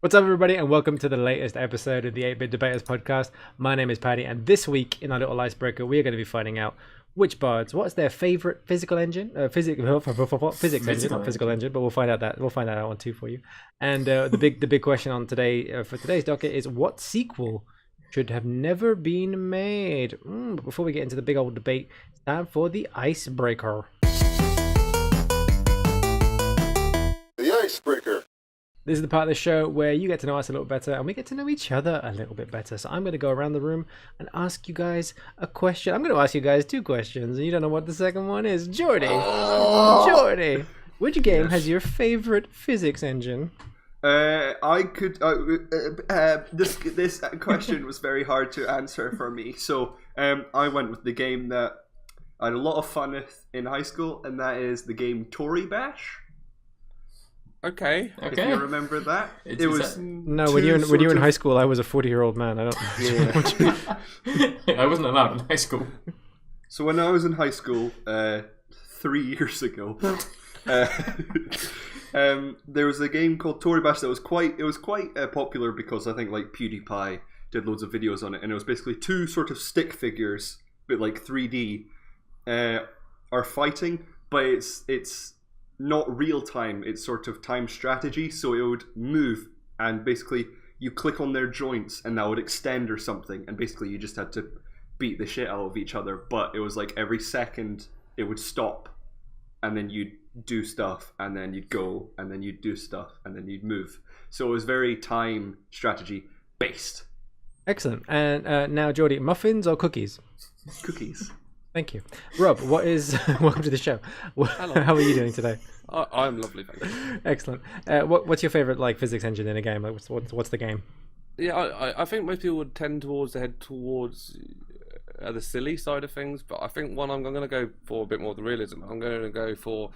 What's up, everybody, and welcome to the latest episode of the 8-Bit Debaters podcast. My name is Paddy, and this week in our little icebreaker, we are going to be finding out which bards, what's their favorite physics engine, not physical engine, but we'll find out that one too for you. And the big question on today for today's docket is what sequel should have never been made? But before we get into the big old debate, it's time for the icebreaker. The icebreaker. This is the part of the show where you get to know us a little better and we get to know each other a little bit better. So I'm going to go around the room and ask you guys a question. I'm going to ask you guys two questions and you don't know what the second one is. Jordy, which game has your favorite physics engine? This question was very hard to answer for me, so I went with the game that I had a lot of fun with in high school, and that is the game Tory Bash. Okay. If you remember that, No, when you were in high school, I was a 40-year-old man. I don't. Yeah. I wasn't allowed in high school. So when I was in high school, 3 years ago, there was a game called Tory Bash that was quite popular because I think like PewDiePie did loads of videos on it, and it was basically two sort of stick figures, but like 3D, are fighting, but it's not real time, it's sort of time strategy, so it would move and basically you click on their joints and that would extend or something, and basically you just had to beat the shit out of each other, but it was like every second it would stop and then you'd do stuff and then you'd go and then you'd do stuff and then you'd move, so it was very time strategy based. Excellent. And now, Jordy, muffins or cookies? Cookies. Thank you. Rob, welcome to the show. Hello. How are you doing today? I'm lovely, thank you. Excellent. What's your favorite physics engine in a game? Like, what's the game? Yeah, I think most people would tend towards the silly side of things, but I think one I'm going to go for a bit more of the realism. I'm going to go for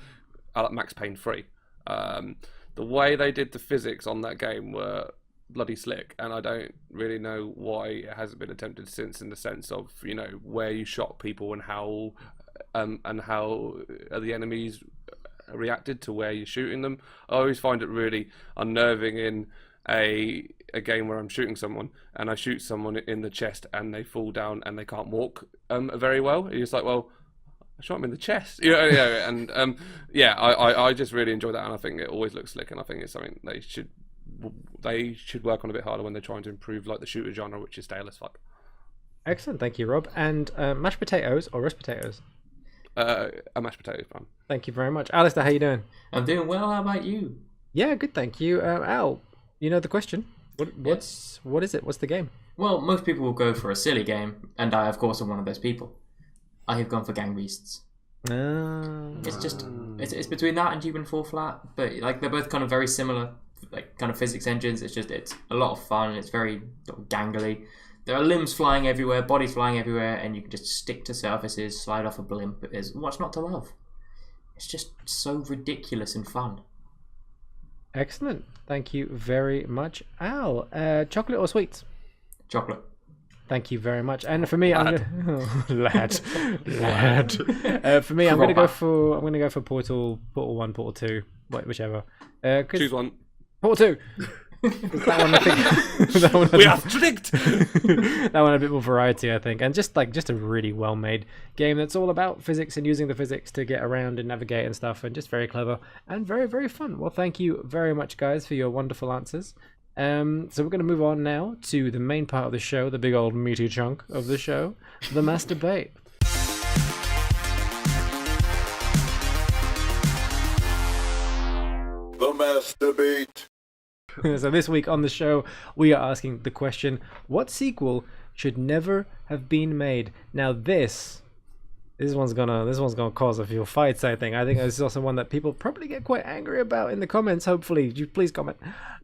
Max Payne 3. The way they did the physics on that game were bloody slick, and I don't really know why it hasn't been attempted since, in the sense of, you know, where you shot people and how the enemies reacted to where you're shooting them. I always find it really unnerving in a game where I'm shooting someone and I shoot someone in the chest and they fall down and they can't walk very well. You're just like, well, I shot him in the chest, and I just really enjoy that, and I think it always looks slick, and I think it's something they should work on a bit harder when they're trying to improve like the shooter genre, which is stale as fuck. Excellent, thank you, Rob. And mashed potatoes or roast potatoes? A mashed potato fan. Thank you very much. Alistair, how you doing? I'm doing well. How about you? Yeah, good, thank you. Al, you know the question. What is it? What's the game? Well, most people will go for a silly game, and I, of course, am one of those people. I have gone for Gang Beasts. It's between that and Human Fall Flat, but like they're both kind of very similar, like kind of physics engines. It's a lot of fun. It's very gangly. There are limbs flying everywhere, bodies flying everywhere, and you can just stick to surfaces, slide off a blimp. What's not to love? It's just so ridiculous and fun. Excellent. Thank you very much, Al. Chocolate or sweets? Chocolate. Thank you very much. And for me, lad. For me, I'm gonna go for Portal 1, Portal 2, whichever. Choose one. Portal 2. That one, I think. We are strict. That one a bit more variety, I think, and just a really well-made game that's all about physics and using the physics to get around and navigate and stuff, and just very clever and very, very fun. Well, thank you very much, guys, for your wonderful answers. So we're going to move on now to the main part of the show, the big old meaty chunk of the show, the mass debate. The mass debate. So this week on the show, we are asking the question, what sequel should never have been made? Now this one's gonna cause a few fights, I think. I think this is also one that people probably get quite angry about in the comments. Hopefully, you please comment.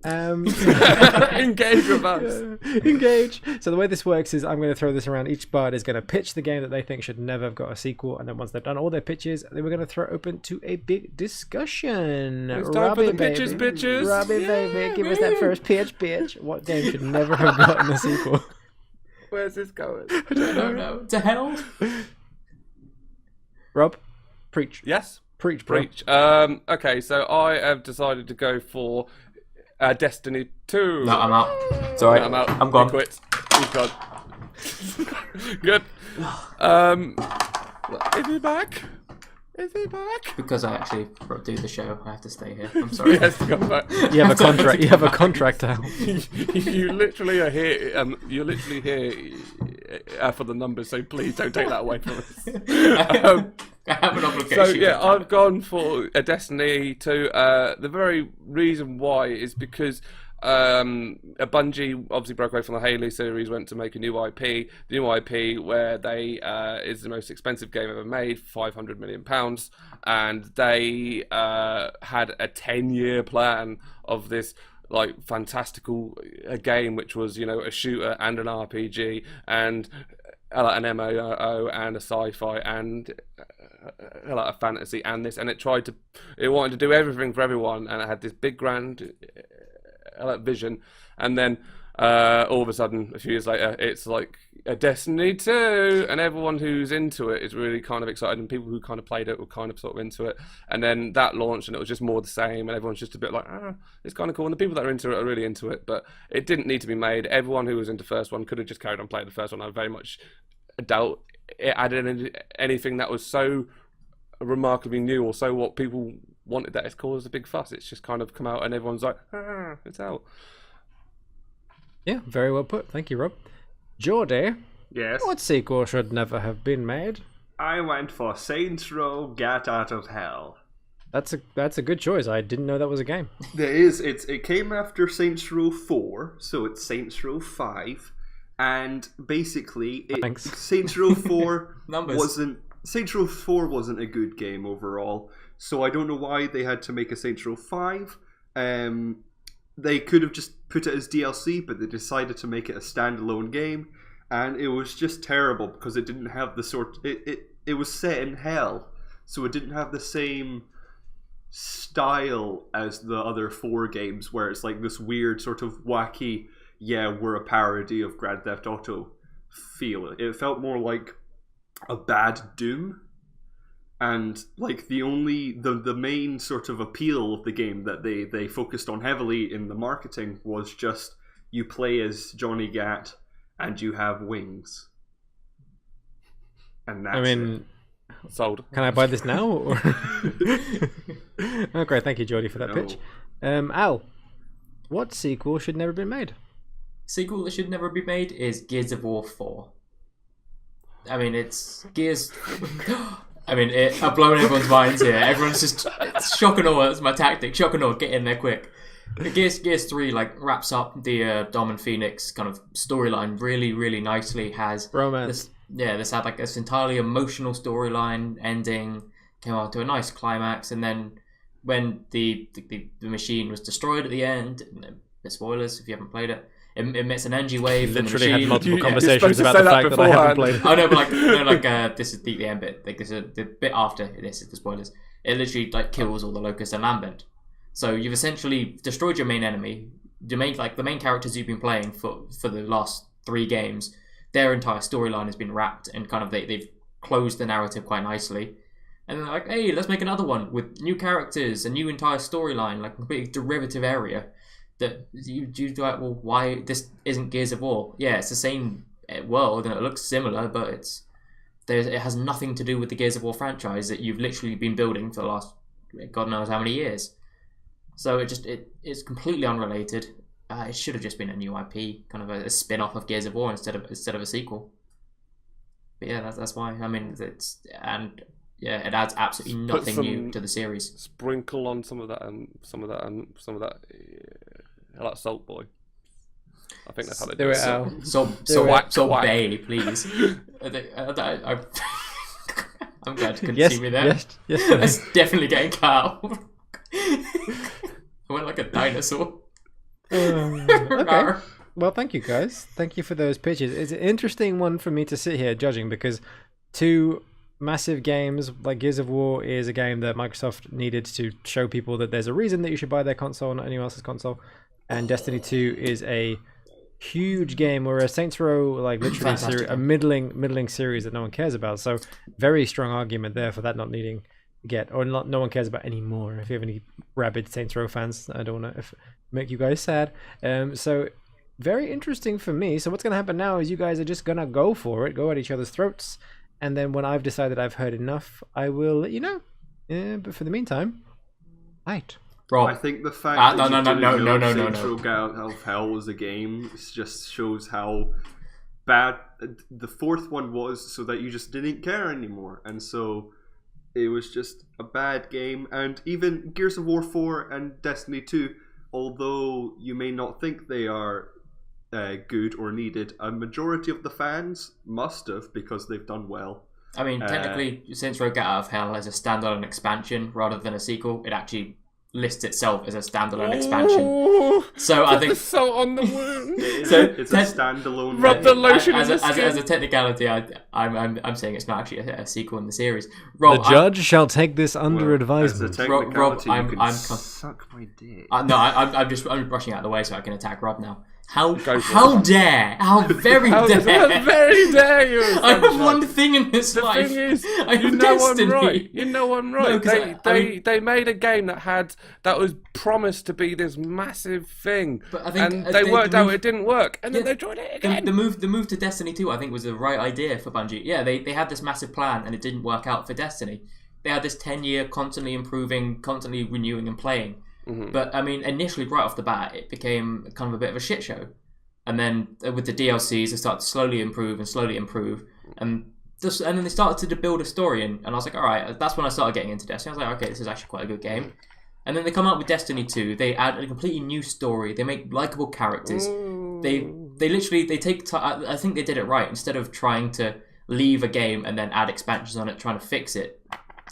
Engage with us. Engage. So the way this works is I'm going to throw this around. Each bard is going to pitch the game that they think should never have got a sequel, and then once they've done all their pitches, then we're going to throw open to a big discussion. It's time for the pitches, bitches. Robbie, baby, give us that first pitch. What game should never have gotten a sequel? Where's this going? I don't know. To hell. Rob, preach. Yes. Preach, bro. Okay, so I have decided to go for Destiny 2. No, I'm out. It's alright. I'm out. I'm gone. He quit. He's gone. Good. Is he back? Is he back? Because I actually do the show, I have to stay here. I'm sorry. He has to come back. You have a contract. You have a contract out. You literally are here. You're literally here for the numbers. So please don't take that away from us. I have an obligation. So yeah, I've gone for a Destiny 2. The very reason why is because Bungie obviously broke away from the Halo series, went to make a new IP. The new IP where they is the most expensive game ever made, £500 million, and they had a 10-year plan of this like fantastical game, which was a shooter and an RPG and an MMO and a sci-fi and a fantasy and this, and it wanted to do everything for everyone, and it had this big grand vision, and then all of a sudden a few years later it's like a Destiny 2, and everyone who's into it is really kind of excited, and people who kind of played it were kind of sort of into it, and then that launched and it was just more the same, and everyone's just a bit like, it's kind of cool, and the people that are into it are really into it, but it didn't need to be made. Everyone who was into the first one could have just carried on playing the first one. I very much doubt it added anything that was so remarkably new or so what people wanted that it's caused a big fuss. It's just kind of come out and everyone's like, it's out. Yeah, very well put. Thank you, Rob. Geordie, Yes. what sequel should never have been made? I went for Saints Row Get Out of Hell. That's a good choice. I didn't know that was a game. There is. It came after Saints Row 4, so it's Saints Row 5, and basically Thanks. Saints Row 4 Numbers. Saints Row 4 wasn't a good game overall. So I don't know why they had to make a Saints Row 5. They could have just put it as DLC, but they decided to make it a standalone game, and it was just terrible because it didn't have the it was set in hell, so it didn't have the same style as the other 4 games, where it's like this weird sort of wacky, we're a parody of Grand Theft Auto feel. It felt more like a bad Doom. And like the main sort of appeal of the game that they focused on heavily in the marketing was just you play as Johnny Gat and you have wings. And that's it. Sold. Can I buy this now? Or... Oh, great. Thank you, Geordie, for that pitch. Al, what sequel should never be made? Sequel that should never be made is Gears of War 4. I mean, it's Gears... I mean, I've blown everyone's minds here. Everyone's just... It's shock and awe. That's my tactic. Shock and awe. Get in there quick. Gears 3 wraps up the Dom and Phoenix kind of storyline really, really nicely. Has Romance. This had this entirely emotional storyline ending, came out to a nice climax, and then when the machine was destroyed at the end, the spoilers if you haven't played it, it emits an energy wave. Literally had machine, multiple conversations about the fact that I haven't played it. Oh no, but this is the end bit. This is the bit after this is the spoilers. It literally kills all the locusts and lambent. So you've essentially destroyed your main enemy. The main characters you've been playing for the last 3 games. Their entire storyline has been wrapped, and kind of they've closed the narrative quite nicely. And they're like, hey, let's make another one with new characters, a new entire storyline, a completely derivative area. That you like, well, why this isn't Gears of War? Yeah, it's the same world and it looks similar, but it has nothing to do with the Gears of War franchise that you've literally been building for the last God knows how many years. So it's completely unrelated. It should have just been a new IP, kind of a spin-off of Gears of War instead of a sequel. But yeah, that's why. I mean, it adds absolutely nothing new to the series. Sprinkle on some of that like Salt Boy. I think that's how they do it. Salt Bay, please. I'm glad you couldn't see me there. Yes. That's definitely getting cut out. I went like a dinosaur. Okay. Well, thank you guys. Thank you for those pitches. It's an interesting one for me to sit here judging, because 2 massive games like Gears of War is a game that Microsoft needed to show people that there's a reason that you should buy their console, not anyone else's console. And Destiny 2 is a huge game, whereas Saints Row, literally a middling series that no one cares about. So very strong argument there for that not needing get, or not, no one cares about anymore. If you have any rabid Saints Row fans, I don't want to make you guys sad. So very interesting for me. So what's going to happen now is you guys are just going to go for it, go at each other's throats. And then when I've decided I've heard enough, I will let you know. But for the meantime, fight. I think the fact that no, Saints Row Get Out of Hell was a game just shows how bad the fourth one was, so that you just didn't care anymore. And so it was just a bad game. And even Gears of War 4 and Destiny 2, although you may not think they are good or needed, a majority of the fans must have, because they've done well. I mean, technically, Saints Row Get Out of Hell as a standalone expansion rather than a sequel, it actually lists itself as a standalone expansion. So I think the salt on the wound. It's a standalone. Rub the lotion in the as skin. a technicality, I'm saying it's not actually a sequel in the series. Rob, The judge shall take this under As a advisement. technicality, Rob, you can I'm suck my dick. no, I'm brushing out of the way so I can attack Rob now. How for it. very dare! How very dare you! I have one thing in this The life. thing is, I have you know destiny. I'm right. You know I'm right. No, 'cause They made a game that was promised to be this massive thing, But I think, and they they worked out moved- it didn't work, and then Yeah, they tried it again. The move to Destiny 2, I think, was the right idea for Bungie. Yeah, they had this massive plan and it didn't work out for Destiny. They had this 10-year constantly improving, constantly renewing and playing. Mm-hmm. But I mean, initially, right off the bat, it became kind of a bit of a shit show. And then with the DLCs, they started to slowly improve, and then they started to build a story. And I was like, all right, that's when I started getting into Destiny. I was like, okay, this is actually quite a good game. And then they come out with Destiny 2. They add a completely new story. They make likable characters. They literally take. I think they did it right. Instead of trying to leave a game and then add expansions on it, trying to fix it,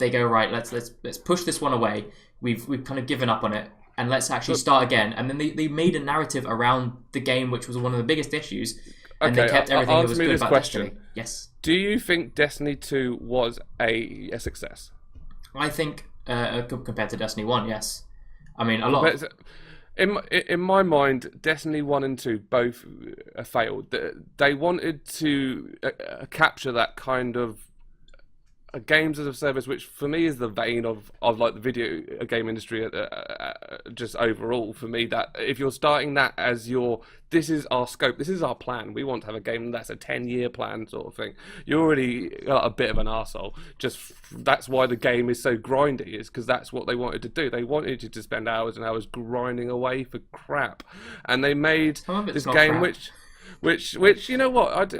they go, right, let's push this one away. We've kind of given up on it, and let's actually start again. And then they made a narrative around the game, which was one of the biggest issues. And they kept everything that was good about Destiny. Yes. Do you think Destiny 2 was a success? I think compared to Destiny 1, yes. I mean, a lot. In my mind, Destiny 1 and 2 both failed. They wanted to capture that kind of games as a service, which for me is the vein of like the video game industry just overall. For me, that if you're starting that as this is our scope, this is our plan, we want to have a game that's a 10-year plan sort of thing, you're already a bit of an arsehole. That's why the game is so grindy, is because that's what they wanted to do. They wanted you to spend hours and hours grinding away for crap, and they made this game which you know what,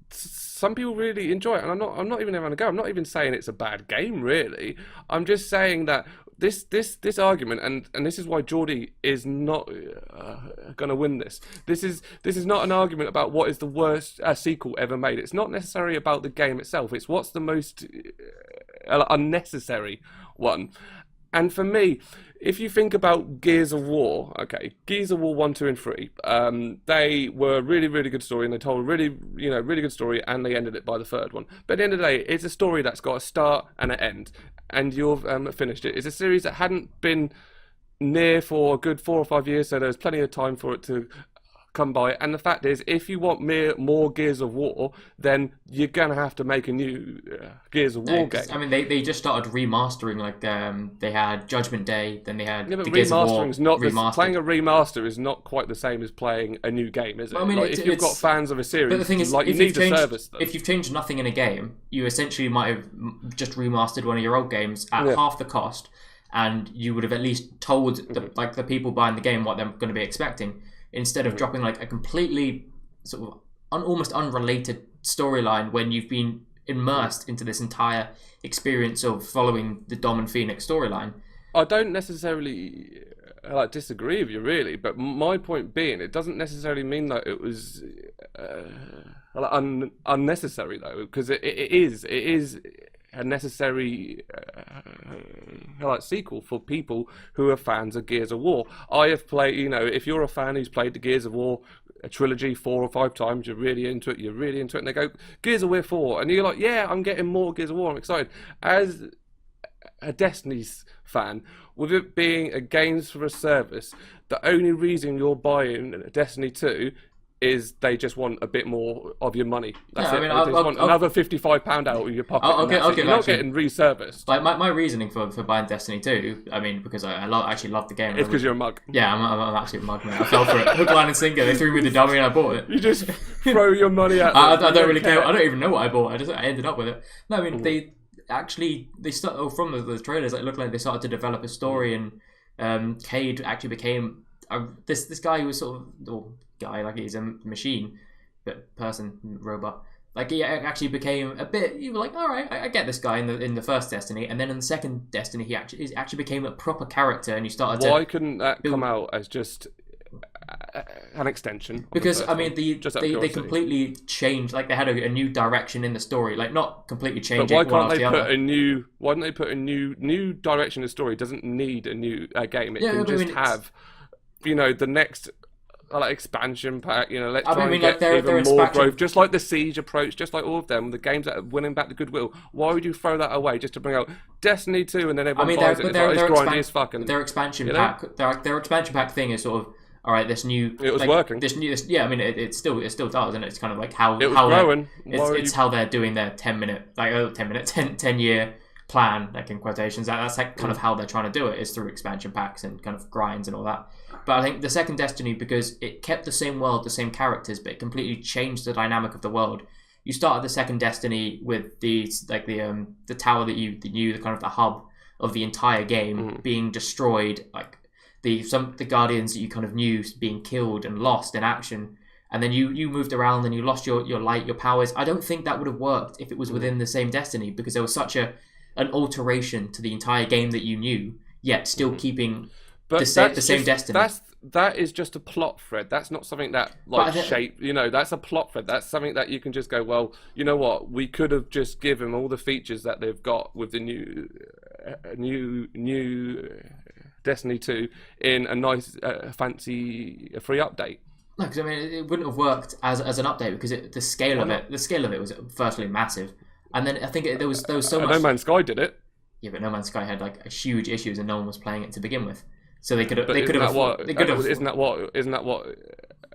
some people really enjoy it, and I'm not even having a go. I'm not even saying it's a bad game, really. I'm just saying that this argument, and this is why Geordie is not going to win this. This is not an argument about what is the worst sequel ever made. It's not necessarily about the game itself. It's what's the most unnecessary one. And for me, if you think about Gears of War, okay, Gears of War 1, 2, and 3, they were really, really good story, and they told a really good story, and they ended it by the third one. But at the end of the day, it's a story that's got a start and an end, and you've finished it. It's a series that hadn't been near for a good 4 or 5 years, so there's plenty of time for it to come by. And the fact is, if you want more Gears of War, then you're gonna have to make a new Gears of War game. I mean, they just started remastering. Like they had Judgment Day, then they had but the Gears of War remastering's not remastered. playing a remaster is not quite the same as playing a new game, is it? Well, I mean, if you've got fans of a series, but the thing is, you need to service them. If you've changed nothing in a game, you essentially might have just remastered one of your old games at half the cost, and you would have at least told the people buying the game what they're going to be expecting, instead of dropping like a completely sort of almost unrelated storyline when you've been immersed into this entire experience of following the Dom and Phoenix storyline. I don't necessarily disagree with you, really, but my point being, it doesn't necessarily mean that it was unnecessary, though, because it is a necessary sequel for people who are fans of Gears of War. I have played, if you're a fan who's played the Gears of War trilogy 4 or 5 times, you're really into it, and they go, Gears of War 4, and you're like, yeah, I'm getting more Gears of War, I'm excited. As a Destiny's fan, with it being a games for a service, the only reason you're buying Destiny 2 is they just want a bit more of your money. That's Yeah, I it. mean, They I'll- just want I'll- another £55 out of your pocket. I'll and give- that's I'll it. give You're not actually- getting reserviced. Like my reasoning for buying Destiny 2, I mean, because I actually love the game. It's because you're a mug. Yeah, I'm an absolute mug, man. I fell for it. Hook, line, and sinker. They threw me the dummy and I bought it. You just throw your money at I them. don't really care. I don't even know what I bought. I ended up with it. No, I mean Mm-hmm. they start from the trailers. It looked like they started to develop a story, and Cade actually became this guy who was sort of like he's a machine, but person robot. Like he actually became a bit. You were like, all right, I get this guy in the first Destiny, and then in the second Destiny, he actually became a proper character, and you started Why to. couldn't that come out as just an extension? Because I mean, Just out of they curiosity. completely changed. Like they had a new direction in the story. Like not completely But changing. why one can't after they the put other. a new? Why don't they put a new direction in the story? It doesn't need a new game. It Yeah, can but I just mean, it's- have, the next expansion pack. Let's I try mean, and like, get their even more expansion- growth. Just like the Siege approach, just like all of them, the games that are winning back the goodwill. Why would you throw that away just to bring out Destiny 2 and then I everyone mean, buys it? It's grindy as fuck. And their expansion you know? pack, their expansion pack thing is sort of all right. This new, It was like, working. Yeah, I mean, it still does, and it's kind of like how It was how they're- growing. It's how they're doing their 10 year plan, like in quotations. That's like kind of how they're trying to do it, is through expansion packs and kind of grinds and all that. But I think the second Destiny, because it kept the same world, the same characters, but it completely changed the dynamic of the world. You started the second Destiny with the tower that you knew, the kind of the hub of the entire game being destroyed, like the guardians that you kind of knew being killed and lost in action. And then you moved around and you lost your light, your powers. I don't think that would have worked if it was within the same Destiny, because there was such an alteration to the entire game that you knew, yet still keeping the same Destiny. That is just a plot thread. That's not something that that's a plot thread. That's something that you can just go, well, you know what? We could have just given all the features that they've got with the new Destiny 2 in a nice, fancy free update. No, because I mean, it wouldn't have worked as an update, because the scale of it was firstly massive, and then I think there was so much. No Man's Sky did it. Yeah, but No Man's Sky had like huge issues, and no one was playing it to begin with. So they could have. But They could have. Isn't that what?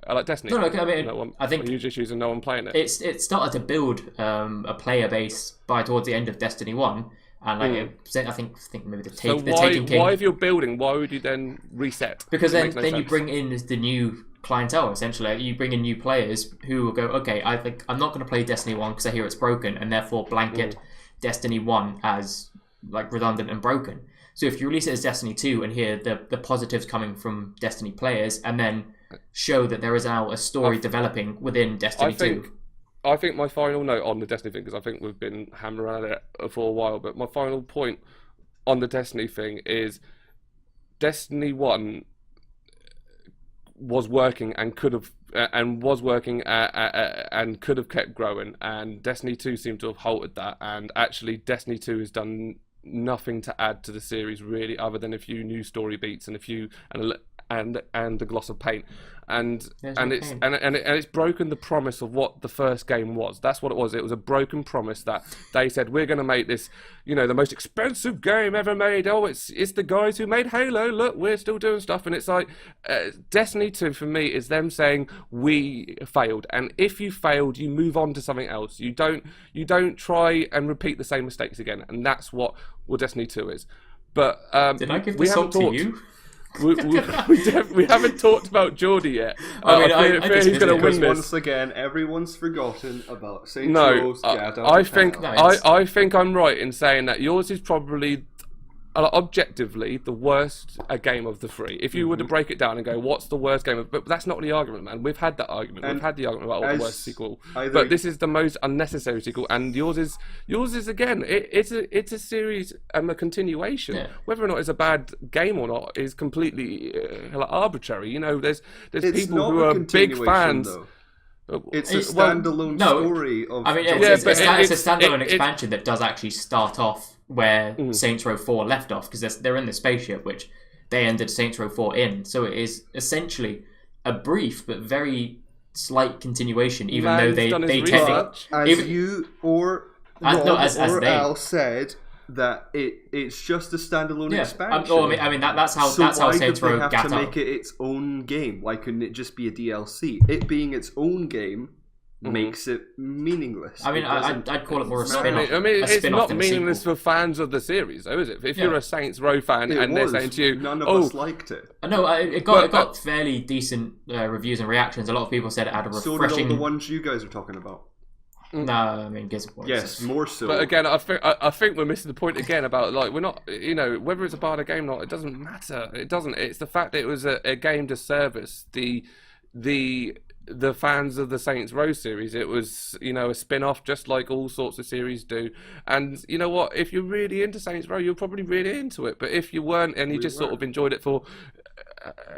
I like Destiny. No, I mean, no one, I think huge issues and no one playing it. It started to build a player base towards the end of Destiny 1, and like I think maybe the Taken King. Why, if you're building, why would you then reset? Because It makes no then you sense. bring in the new clientele, essentially. You bring in new players who will go, okay, I think I'm not going to play Destiny 1 because I hear it's broken, and therefore blanket Destiny 1 as like redundant and broken. So if you release it as Destiny 2 and hear the positives coming from Destiny players, and then show that there is now a story developing within Destiny 2. I think my final note on the Destiny thing, because I think we've been hammering at it for a while, but my final point on the Destiny thing is Destiny 1 was working and could have and could have kept growing, and Destiny 2 seemed to have halted that, and actually Destiny 2 has done nothing to add to the series really, other than a few new story beats and a few and the gloss of paint, and it's broken the promise of what the first game was. That's what it was. It was a broken promise that they said, we're going to make this, the most expensive game ever made. Oh, it's the guys who made Halo. Look, we're still doing stuff, and it's like Destiny 2 for me is them saying we failed, and if you failed, you move on to something else. You don't try and repeat the same mistakes again, and that's what Destiny 2 is. But Did I give the salt to you? we haven't talked about Geordie yet. I mean, I fear he's going to win this. Once again, everyone's forgotten about Saints No, Row's I think No, I think I'm right in saying that yours is probably objectively the worst game of the three. If you were to break it down and go, what's the worst game but that's not the argument, man. We've had that argument. And we've had the argument about the worst sequel. either- But this is the most unnecessary sequel, and yours is again. It's a series and a continuation. Yeah. Whether or not it's a bad game or not is completely arbitrary. There's It's people not who a are big continuation, fans. though. It's a well, standalone no, story of. I mean, Yeah, it's a standalone it's- expansion that does actually start off where Saints Row 4 left off, because they're in the spaceship, which they ended Saints Row 4 in. So it is essentially a brief but very slight continuation, even Man's though done his they research. technically... As even- you or no, Rob as or they. Al said, that it's just a standalone Yeah. expansion. That's how So that's how why did Saints they Row have got to out. make it its own game? Why couldn't it just be a DLC? It being its own game makes it meaningless. I mean, It doesn't- I'd call it more a it's spin-off. I mean, a it's spin-off not than a meaningless sequel. for fans of the series, though, is it? If Yeah. you're a Saints Row fan It and they're was. saying to you, None of "Oh, us liked it. No, it got fairly decent reviews and reactions. A lot of people said it had a So did refreshing. all the ones you guys are talking about. No, I mean, Gears of War. Yes, more so. But again, I think we're missing the point again about like we're not, whether it's a Bard game or not, it doesn't matter. It doesn't. It's the fact that it was a game to service the fans of the Saints Row series. It was a spin-off, just like all sorts of series do. And you know what? If you're really into Saints Row, you're probably really into it. But if you weren't and you just sort of enjoyed it for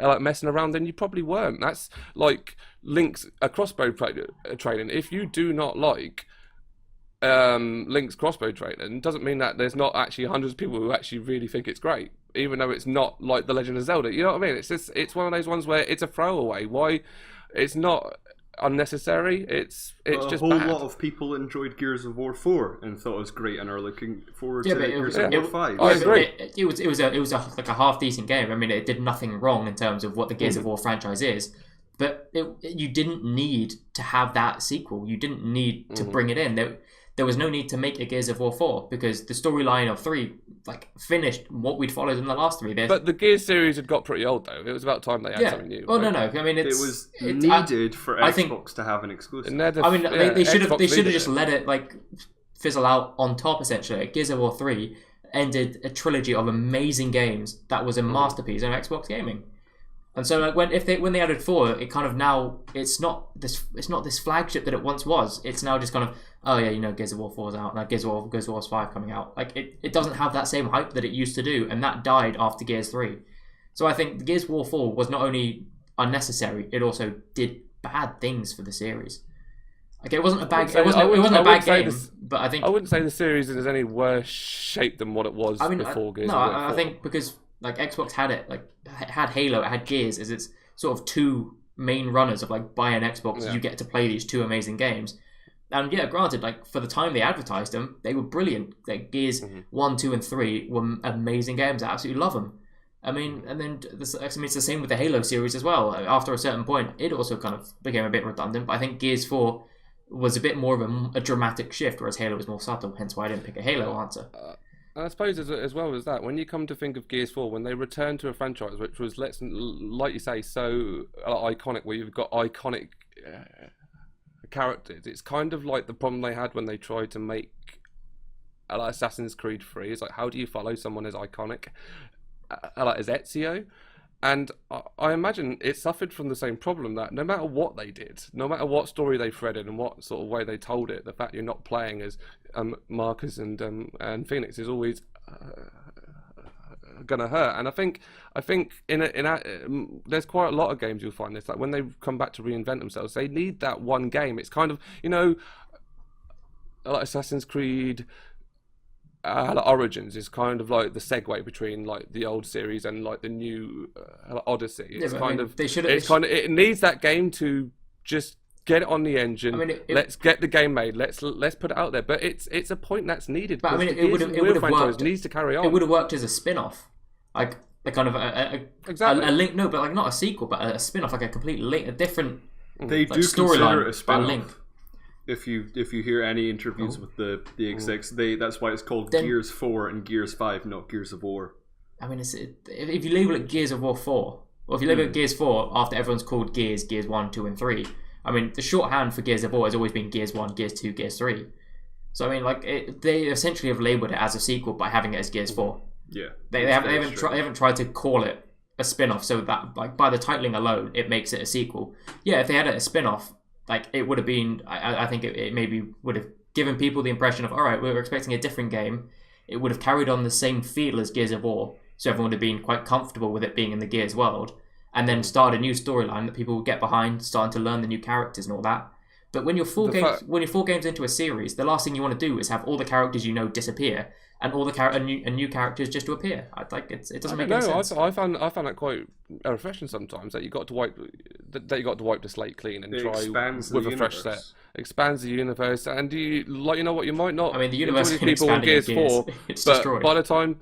like messing around, then you probably weren't. That's like Link's crossbow training. If you do not like Link's crossbow training, doesn't mean that there's not actually hundreds of people who actually really think it's great, even though it's not like The Legend of Zelda. You know what I mean? It's one of those ones where it's a throwaway. Why? It's not unnecessary. It's just a whole bad. lot of people enjoyed Gears of War 4 and thought it was great and are looking forward Yeah, to but Gears of War 5. I agree. It was like a half decent game. I mean, it did nothing wrong in terms of what the Gears of War franchise is. But you didn't need to have that sequel. You didn't need to bring it in. There was no need to make a Gears of War 4 because the storyline of 3 finished what we'd followed in the last 3. But the Gears series had got pretty old though. It was about time they had something new. Oh no. I mean, It was needed for Xbox to have an exclusive. They should have just let it fizzle out on top. Essentially, Gears of War 3 ended a trilogy of amazing games that was a masterpiece on Xbox gaming. And so when they added 4, it kind of now it's not this flagship that it once was. It's now just kind of Gears of War 4's out, now Gears of War 5 coming out. Like it doesn't have that same hype that it used to do, and that died after Gears 3. So I think Gears of War 4 was not only unnecessary, it also did bad things for the series. Like it wasn't a bad game, but I think I wouldn't say the series is any worse shape than what it was before Gears of War 4. I think because Xbox had it, it had Halo, it had Gears as its sort of two main runners of buy an Xbox, you get to play these two amazing games. And yeah, granted, for the time they advertised them, they were brilliant. Gears 1, 2, and 3 were amazing games. I absolutely love them. I mean, and then it's the same with the Halo series as well. After a certain point, it also kind of became a bit redundant. But I think Gears 4 was a bit more of a dramatic shift, whereas Halo was more subtle. Hence why I didn't pick a Halo answer. And I suppose as well as that, when you come to think of Gears 4, when they returned to a franchise which was, like you say, so iconic, where you've got iconic characters, it's kind of like the problem they had when they tried to make Assassin's Creed 3. It's how do you follow someone as iconic as Ezio? And I imagine it suffered from the same problem, that no matter what they did, no matter what story they threaded and what sort of way they told it, the fact you're not playing as Marcus and Phoenix is always gonna hurt. And I think there's quite a lot of games you'll find this, when they come back to reinvent themselves, they need that one game. It's kind of like Assassin's Creed. Origins is kind of like the segue between the old series and the new Odyssey. It's it needs that game to just get it on the engine. Let's get the game made. Let's put it out there. But it's a point that's needed. But it would have worked. Needs to carry on. It would have worked as a spin-off, a kind of exactly a link. No, but not a sequel, but a spin-off, a complete link, a different. They do consider it a spin-off. Link. If you hear any interviews with the execs, that's why it's called Gears 4 and Gears 5, not Gears of War. I mean, if you label it Gears of War 4, or if you label it Gears 4 after everyone's called Gears 1, 2, and 3, I mean, the shorthand for Gears of War has always been Gears 1, Gears 2, Gears 3. So I mean, they essentially have labelled it as a sequel by having it as Gears 4. Yeah, they haven't tried to call it a spin-off, so that by the titling alone, it makes it a sequel. Yeah, if they had it a spin-off, it would have been. I think it maybe would have given people the impression of, all right, we were expecting a different game. It would have carried on the same feel as Gears of War, so everyone would have been quite comfortable with it being in the Gears world, and then start a new storyline that people would get behind, starting to learn the new characters and all that. But when you're 4 games into a series, the last thing you want to do is have all the characters disappear and all the new characters just to appear. It doesn't make any sense. I found that quite refreshing sometimes, that you got to wipe the slate clean and try with a fresh set. Expands the universe, and you know what, you might not. I mean, the universe enjoy these people in Gears 4, it's but destroyed. by the time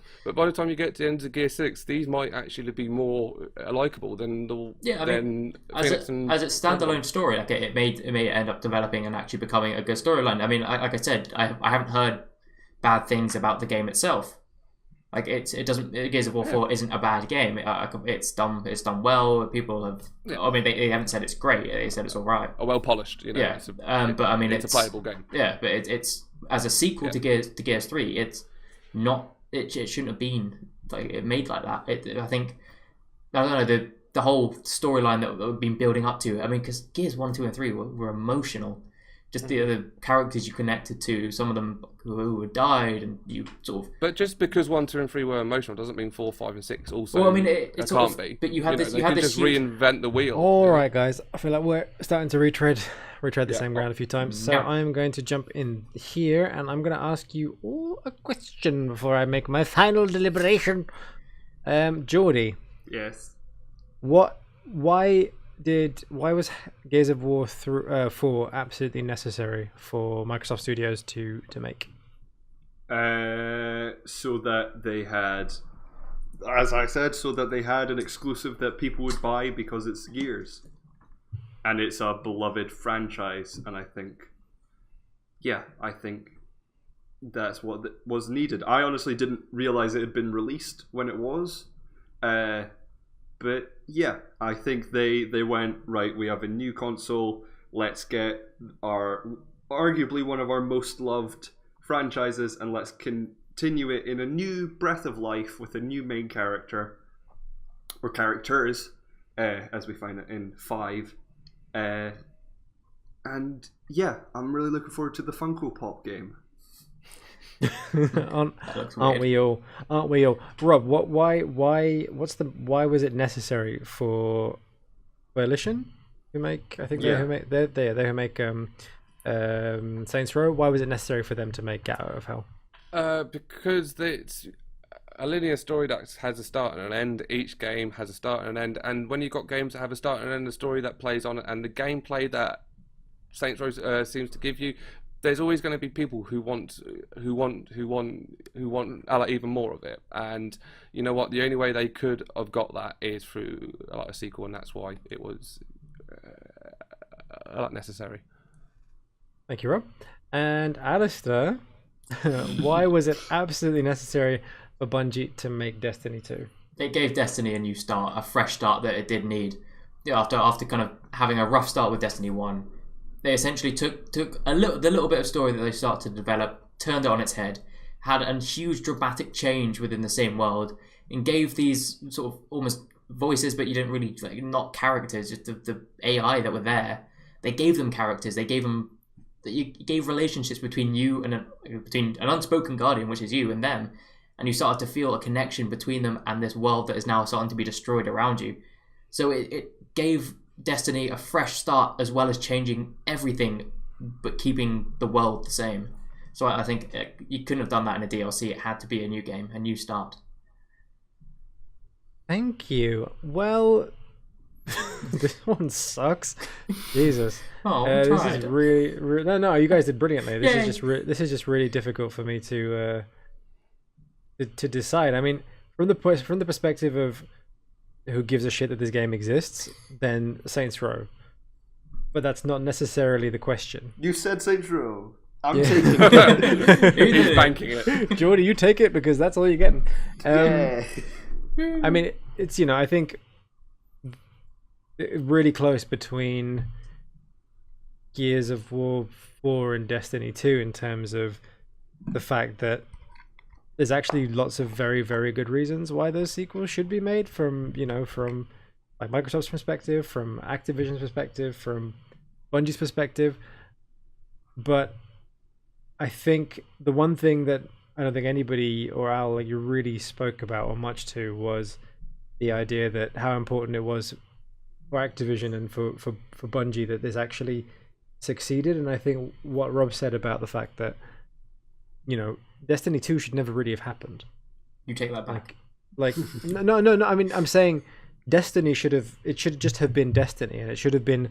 you get to the end of Gear 6, these might actually be more likable than the as its standalone story. Like it made it end up developing and actually becoming a good storyline. I mean, like I said, I haven't heard bad things about the game itself. Like Gears of War 4 isn't a bad game. It's done well. People have. Yeah. I mean, they haven't said it's great. They said it's all right. Well polished. Yeah. But I mean, it's a playable game. Yeah, but it's as a sequel to Gears 3. It's not. It shouldn't have been made like that. I think. I don't know the whole storyline that we've been building up to. I mean, because Gears 1, 2, and 3 were emotional. Just the characters you connected to, some of them who had died, and you sort of. But just because 1, 2, and 3 were emotional doesn't mean 4, 5, and 6 also. Well, I mean, it can't be. But you had this. You had this. Just reinvent the wheel. All right, guys. I feel like we're starting to retread the same ground a few times. So I'm going to jump in here, and I'm going to ask you all a question before I make my final deliberation. Geordie. Yes. Why was Gears of War 4 absolutely necessary for Microsoft Studios to make? So that they had, as I said, an exclusive that people would buy because it's Gears, and it's a beloved franchise. And I think that's what was needed. I honestly didn't realize it had been released when it was. But yeah, I think they went, right, we have a new console, let's get arguably one of our most loved franchises, and let's continue it in a new breath of life with a new main character, or characters, as we find it in 5. And yeah, I'm really looking forward to the Funko Pop game. Aren't we all? Rob, why was it necessary for Coalition who make Saints Row? Why was it necessary for them to make Get Out of Hell? Because it's a linear story that has a start and an end. Each game has a start and an end, and when you've got games that have a start and an end, the story that plays on it, and the gameplay that Saints Row seems to give you, there's always going to be people who want even more of it. And you know what? The only way they could have got that is through a sequel, and that's why it was necessary. Thank you, Rob. And Alistair, why was it absolutely necessary for Bungie to make Destiny 2? It gave Destiny a new start, a fresh start that it did need. After kind of having a rough start with Destiny 1. They essentially took the little bit of story that they started to develop, turned it on its head, had a huge dramatic change within the same world, and gave these sort of almost voices, but you didn't really not characters, just the AI that were there. They gave them characters. You gave relationships between you and between an unspoken guardian, which is you, and them, and you started to feel a connection between them and this world that is now starting to be destroyed around you. So it gave Destiny a fresh start, as well as changing everything but keeping the world the same. So I think you couldn't have done that in a DLC. It had to be a new game, a new start. Thank you. Well, this one sucks. Jesus. This is really no. You guys did brilliantly. This is just really difficult for me to decide. I mean, from the perspective of who gives a shit that this game exists, then Saints Row. But that's not necessarily the question. You said Saints Row. I'm taking it. He's banking it. Jordy, you take it because that's all you're getting. I mean, it's, I think really close between Gears of War 4 and Destiny 2 in terms of the fact that there's actually lots of very, very good reasons why those sequels should be made from like Microsoft's perspective, from Activision's perspective, from Bungie's perspective. But I think the one thing that I don't think anybody or Al really spoke about or much to was the idea that how important it was for Activision and for Bungie that this actually succeeded. And I think what Rob said about the fact that you know, Destiny 2 should never really have happened. You take that back. Like no. I mean, I'm saying Destiny should just have been Destiny, and it should have been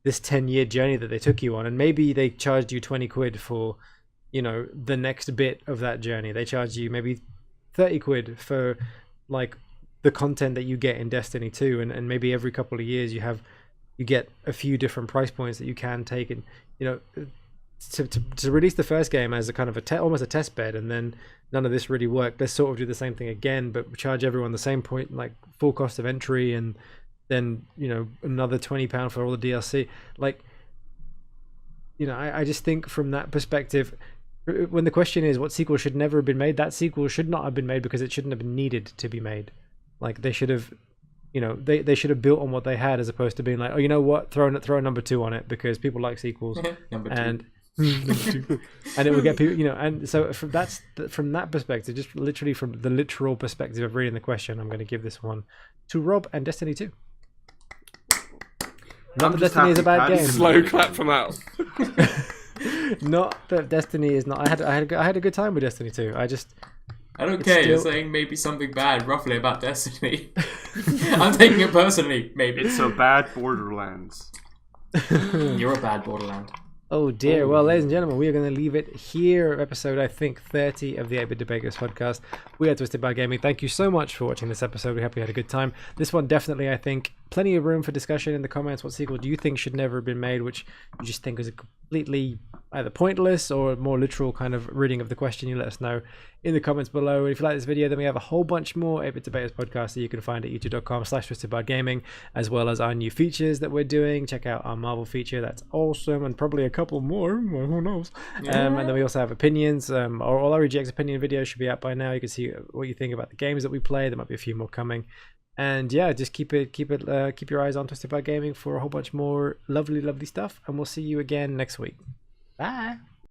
this 10-year journey that they took you on, and maybe they charged you 20 quid for, you know, the next bit of that journey. They charged you maybe 30 quid for like the content that you get in Destiny 2, and maybe every couple of years you get a few different price points that you can take, and you know, to release the first game as a kind of almost a test bed, and then none of this really worked. Let's sort of do the same thing again, but charge everyone the same point, like full cost of entry, and then, you know, another £20 for all the DLC. Like, you know, I just think from that perspective, when the question is what sequel should never have been made, that sequel should not have been made because it shouldn't have been needed to be made. Like, they should have, you know, they should have built on what they had, as opposed to being like, oh, you know what, throw a number 2 on it because people like sequels. Number 2. And and it will get people, you know. And so from that perspective, just literally from the literal perspective of reading the question, I'm going to give this one to Rob and Destiny 2. Not that Destiny is a bad game. Slow clap from Al. Not that Destiny is not. I had a good time with Destiny 2. I don't care. You're saying maybe something bad, roughly, about Destiny. I'm taking it personally. Maybe It's a bad Borderlands. you're a bad Borderland. Oh dear. Well, ladies and gentlemen, we are going to leave it here. Episode, I think, 30 of the 8-Bit Debaters podcast. We are Twisted by Gaming. Thank you so much for watching this episode. We hope you had a good time. This one, definitely, I think, plenty of room for discussion in the comments. What sequel do you think should never have been made, which you just think is a completely either pointless or more literal kind of reading of the question? You let us know in the comments below. And if you like this video, then we have a whole bunch more 8-Bit Debaters podcasts that you can find at youtube.com/twistedbygaming, as well as our new features that we're doing. Check out our Marvel feature. That's awesome. And probably a couple more. Well, who knows? And then we also have opinions. All our EGX opinion videos should be out by now. You can see what you think about the games that we play. There might be a few more coming. And yeah, just keep your eyes on Twisted by Gaming for a whole bunch more lovely stuff. And we'll see you again next week. Bye.